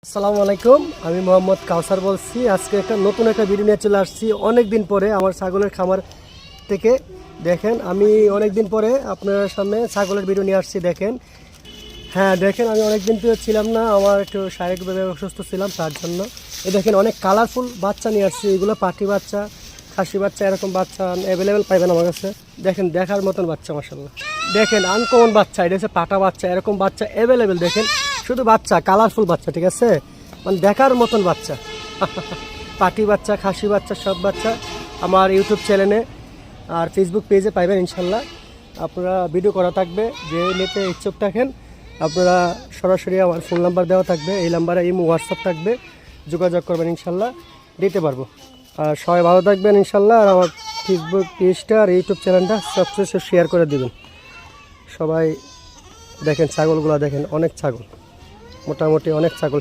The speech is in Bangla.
আসসালামু আলাইকুম, আমি মোহাম্মদ কাউসার বলছি। আজকে নতুন একটা ভিডিও নিয়ে চলে আসছি অনেক দিন পরে আমার ছাগলের খামার থেকে। দেখেন, আমি অনেক দিন পরে আপনার সামনে ছাগলের ভিডিও নিয়ে আসছি। দেখেন, হ্যাঁ দেখেন, আমি অনেক দিন তো ছিলাম না, আমার একটু শারীরিকভাবে অসুস্থ ছিলাম, তার জন্য দেখেন অনেক কালারফুল বাচ্চা নিয়ে আসছি। এগুলো পাটি বাচ্চা, খাসি বাচ্চা, এরকম বাচ্চা অ্যাভেলেবেল পাইবেন আমার কাছে। দেখেন, দেখার মতন বাচ্চা, মাশাআল্লাহ। দেখেন, আনকমন বাচ্চা, এটা হচ্ছে পাটা বাচ্চা, এরকম বাচ্চা অ্যাভেলেবেল। দেখেন, শুধু বাচ্চা, কালারফুল বাচ্চা, ঠিক আছে, মানে দেখার মতন বাচ্চা। পাটি বাচ্চা, খাসি বাচ্চা, সব বাচ্চা আমার ইউটিউব চ্যানেলে আর ফেসবুক পেজে পাইবেন ইনশাল্লাহ। আপনারা ভিডিও করা থাকবে, যে নিতে ইচ্ছুক থাকেন আপনারা সরাসরি আমার ফোন নাম্বার দেওয়া থাকবে, এই নাম্বারে ইমো হোয়াটসঅ্যাপ থাকবে, যোগাযোগ করবেন, ইনশাল্লাহ দিতে পারবো। আর সবাই ভালো থাকবেন ইনশাল্লাহ। আর আমার ফেসবুক পেজটা আর ইউটিউব চ্যানেলটা সবচেয়ে শেয়ার করে দিবেন সবাই। দেখেন ছাগলগুলো, দেখেন অনেক ছাগল, মোটামুটি অনেক ছাগল,